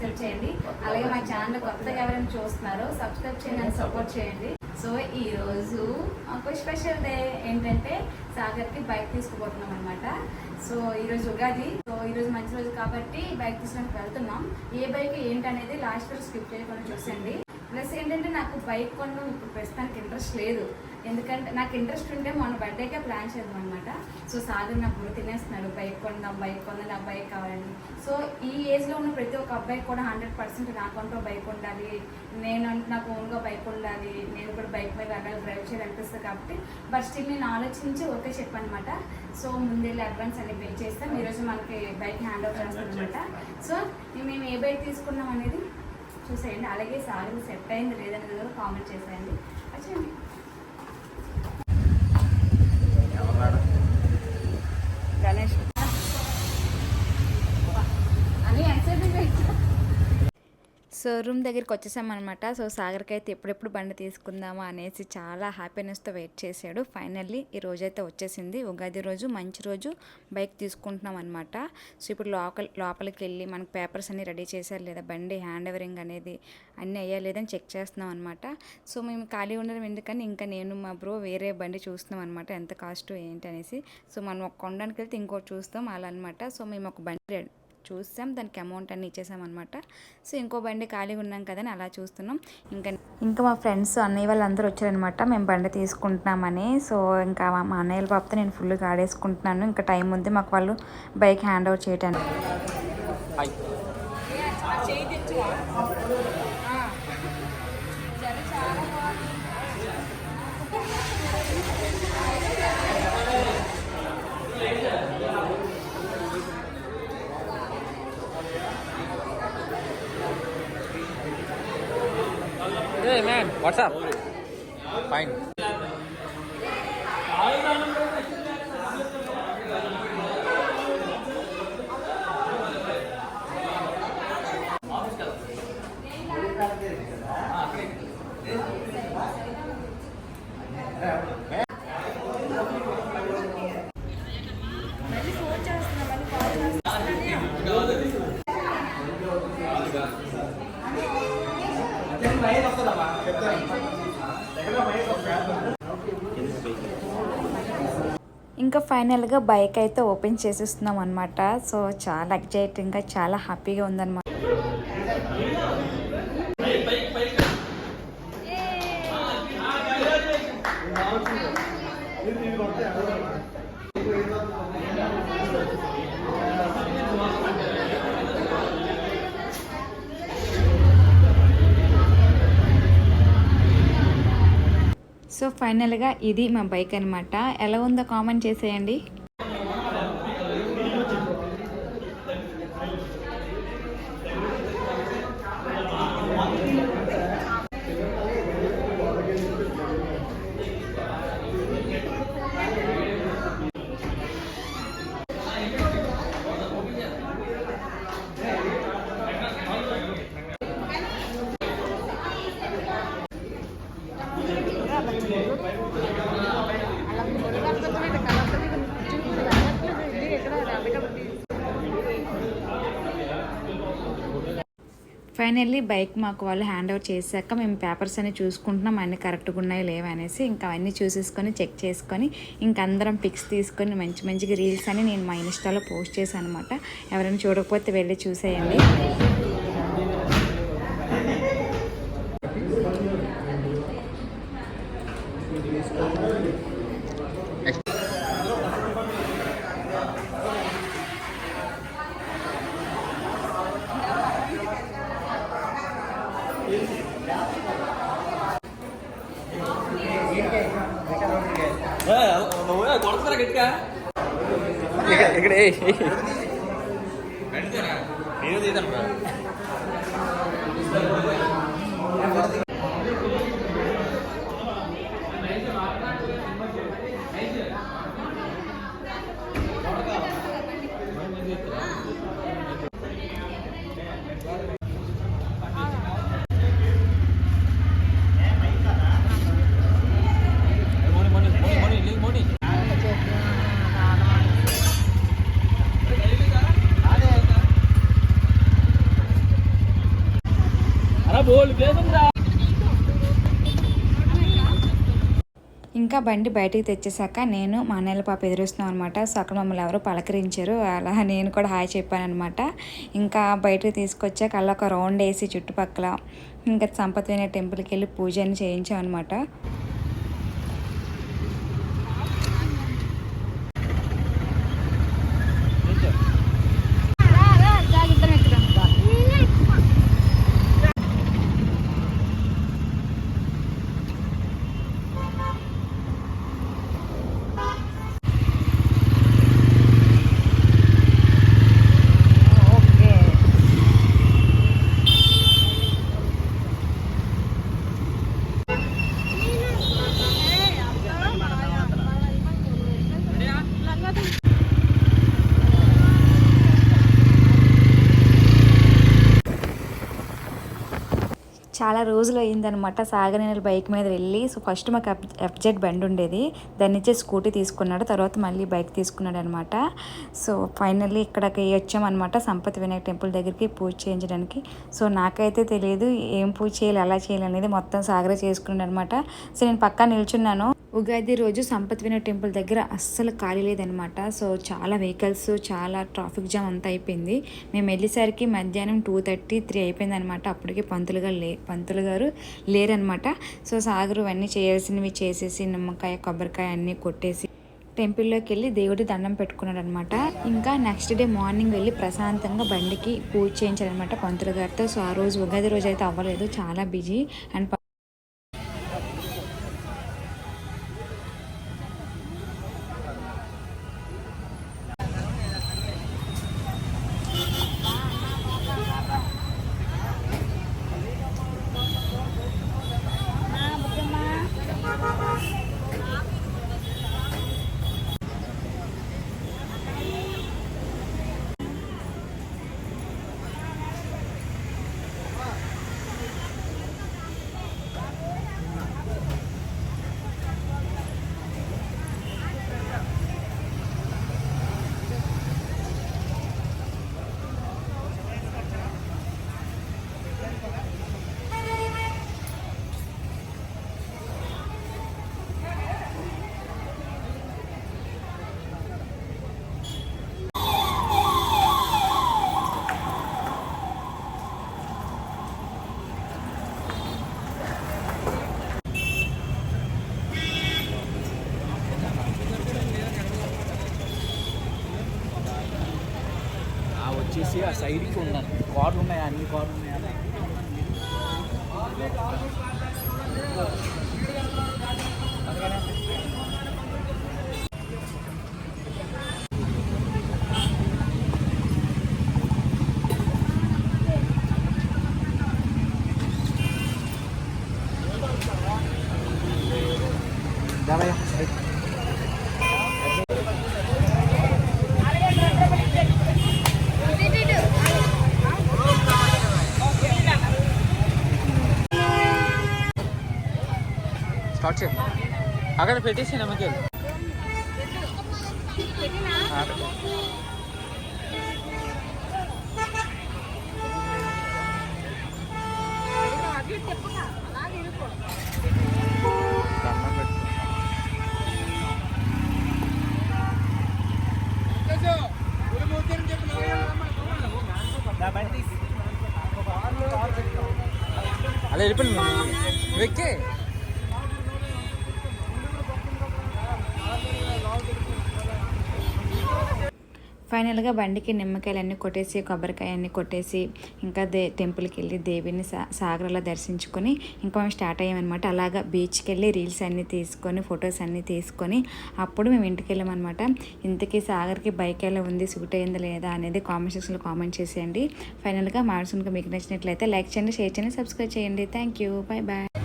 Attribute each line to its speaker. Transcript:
Speaker 1: Subscribe చేయండి. అలాగే మా ఛానల్ కొత్తగా ఎవరైనా చూస్తున్నారో సబ్స్క్రైబ్ చేయండి అని సపోర్ట్ చేయండి. సో ఈరోజు ఒక స్పెషల్ డే ఏంటంటే సాగర్కి బైక్ తీసుకుపోతున్నాం అనమాట. సో ఈరోజు ఉగాది, సో ఈరోజు మంచి రోజు కాబట్టి బైక్ తీసుకోవడానికి వెళ్తున్నాం. ఏ బైక్ ఏంటనేది లాస్ట్ వరకు స్కిప్ చేయకుండా చూసండి. ప్లస్ ఏంటంటే నాకు బైక్ కొనడం ఇప్పుడు ప్రస్తుతానికి ఇంట్రెస్ట్ లేదు. ఎందుకంటే నాకు ఇంట్రెస్ట్ ఉంటే మన బర్త్డేకే ప్లాన్ చేద్దాం అనమాట. సో సాగర్ నాకు బుర్ర తినేస్తున్నాడు, బైక్ కొందాం నాకు బైక్ కావాలని. సో ఈ ఏజ్లో ఉన్న ప్రతి ఒక్క అబ్బాయికి కూడా 100% నాకంటూ బైక్ ఉండాలి, నాకు ఓన్గా బైక్ ఉండాలి, నేను కూడా బైక్ మీద వెళ్ళాలి, డ్రైవ్ చేయాలి అనిపిస్తుంది కాబట్టి. బట్ స్టిల్ నేను ఆలోచించి ఓకే చెప్పాను అనమాట. సో ముందెళ్ళి అడ్వాన్స్ అన్ని పే చేస్తాం. ఈరోజు మనకి బైక్ హ్యాండ్ ఓవర్ చేస్తాం అనమాట. సో మేము ఏ బైక్ తీసుకున్నాం అనేది చూసేయండి. అలాగే సాగర్ సెట్ అయింది లేదనేది కూడా కామెంట్ చేసేయండి. వచ్చేయండి. గణేష్ షోరూమ్ దగ్గరికి వచ్చేసామన్నమాట. సో సాగర్కి అయితే ఎప్పుడెప్పుడు బండి తీసుకుందామా అనేసి చాలా హ్యాపీనెస్తో వెయిట్ చేశాడు. ఫైనల్లీ ఈ రోజైతే వచ్చేసింది. ఉగాది రోజు మంచి రోజు బైక్ తీసుకుంటున్నాం అనమాట. సో ఇప్పుడు లోపలికి వెళ్ళి మనకు పేపర్స్ అన్నీ రెడీ చేశారు లేదా, బండి హ్యాండ్ ఓవరింగ్ అనేది అన్నీ అయ్యా లేదని చెక్ చేస్తున్నాం అనమాట. సో మేము ఖాళీ ఉండడం ఎందుకని ఇంకా నేను మా బ్రో వేరే బండి చూస్తున్నాం అనమాట, ఎంత కాస్ట్ ఏంటి అనేసి. సో మనం ఒక కొనడానికి వెళ్తే ఇంకోటి చూస్తాం అలా అనమాట. సో మేము ఒక బండి చూసాం, దానికి అమౌంట్ అన్నీ ఇచ్చేసామన్నమాట. సో ఇంకో బండి ఖాళీగా ఉన్నాం కదని అలా చూస్తున్నాం. ఇంకా మా ఫ్రెండ్స్ అన్నయ్య వాళ్ళందరూ వచ్చారనమాట మేము బండి తీసుకుంటున్నామని. సో ఇంకా మా అన్నయ్యల పాపతో నేను ఫుల్గా ఆడేసుకుంటున్నాను. ఇంకా టైం ఉంది మాకు వాళ్ళు బైక్ హ్యాండ్ ఓవర్ చేయడానికి.
Speaker 2: Hey man, what's up? Fine.
Speaker 1: ఇంకా ఫైనల్గా బైక్ అయితే ఓపెన్ చేసేస్తున్నాం అనమాట. సో చాలా ఎక్సైటింగ్గా చాలా హ్యాపీగా ఉందన్నమాట. సో ఫైనల్గా ఇది మా బైక్ అనమాట. ఎలా ఉందో కామెంట్ చేసేయండి. ఫైనల్లీ బైక్ మాకు వాళ్ళు హ్యాండ్ ఓవర్ చేశాక మేము పేపర్స్ అన్ని చూసుకుంటున్నాం, అన్నీ కరెక్ట్గా ఉన్నాయో లేవో అనేసి. ఇంకా అవన్నీ చూసేసుకొని చెక్ చేసుకొని ఇంక అందరం పిక్స్ తీసుకొని మంచిగా రీల్స్ అని నేను మా ఇన్స్టాలో పోస్ట్ చేశాను అనమాట. ఎవరైనా చూడకపోతే వెళ్ళి చూసేయండి.
Speaker 2: ఇక్కడ నేను తీద్దాం.
Speaker 1: ఇంకా బండి బయటికి తెచ్చేసాక నేను మా అన్నయ్య పాప ఎదురుస్తున్నాం అనమాట. సో అక్కడ మమ్మల్ని ఎవరో పలకరించారు, అలా నేను కూడా హాయ్ చెప్పాను అనమాట. ఇంకా బయటకు తీసుకొచ్చాక అలా ఒక రౌండ్ వేసి చుట్టుపక్కల ఇంకా సంపత్ వినాయక టెంపుల్కి వెళ్ళి పూజ అని చేయించాం అనమాట. చాలా రోజులు అయ్యిందనమాట సాగర్ నేను బైక్ మీద వెళ్ళి. సో ఫస్ట్ మాకు ఎఫ్జెడ్ బండి ఉండేది, దాని నుంచి స్కూటీ తీసుకున్నాడు, తర్వాత మళ్ళీ బైక్ తీసుకున్నాడు అనమాట. సో ఫైనల్లీ ఇక్కడికి వచ్చామన్నమాట సంపత్ వినాయక టెంపుల్ దగ్గరికి పూజ చేయించడానికి. సో నాకైతే తెలియదు ఏం పూజ చేయాలి ఎలా చేయాలి అనేది, మొత్తం సాగరే చేసుకున్నాడు అనమాట. సో నేను పక్కా నిల్చున్నాను. ఉగాది రోజు సంపత్ వినాయక టెంపుల్ దగ్గర అస్సలు ఖాళీ లేదనమాట. సో చాలా వెహికల్స్, చాలా ట్రాఫిక్ జామ్ అంతా అయిపోయింది. మేము వెళ్ళేసరికి మధ్యాహ్నం 2:30, 3 అయిపోయింది అనమాట. అప్పటికి పంతులు గారు లేరనమాట. సో సాగరు అన్నీ చేయాల్సినవి చేసేసి నిమ్మకాయ కొబ్బరికాయ అన్నీ కొట్టేసి టెంపుల్లోకి వెళ్ళి దేవుడి దండం పెట్టుకున్నాడు అనమాట. ఇంకా నెక్స్ట్ డే మార్నింగ్ వెళ్ళి ప్రశాంతంగా బండికి పూజ చేయించారనమాట పంతులు గారితో. సో ఆ రోజు ఉగాది రోజు అయితే అవ్వలేదు, చాలా బిజీ. అండ్
Speaker 2: వచ్చేసి ఆ సైడ్కి ఉన్నాను, కార్లు ఉన్నాయి, అన్ని కార్లు ఉన్నాయి. స్టార్ట్ చేయి, అక్కడ పెట్టేసి నమ్మకి అలా వెళ్ళిపోయింది వెక్కే.
Speaker 1: ఫైనల్గా బండికి నిమ్మకాయలన్నీ కొట్టేసి కొబ్బరికాయ అన్నీ కొట్టేసి ఇంకా టెంపుల్కి వెళ్ళి దేవిని సాగర్లో దర్శించుకొని ఇంకా మేము స్టార్ట్ అయ్యామన్నమాట. అలాగా బీచ్కి వెళ్ళి రీల్స్ అన్నీ తీసుకొని ఫొటోస్ అన్నీ తీసుకొని అప్పుడు మేము ఇంటికి వెళ్ళామన్నమాట. ఇంతకీ సాగర్కి బైక్ ఎలా ఉంది, సూట్ అయిందా లేదా అనేది కామెంట్ సెక్షన్లో కామెంట్ చేసేయండి. ఫైనల్గా మాడ్స్ మీకు నచ్చినట్లయితే లైక్ చేయండి, షేర్ చేయండి, సబ్స్క్రైబ్ చేయండి. Thank you, bye bye.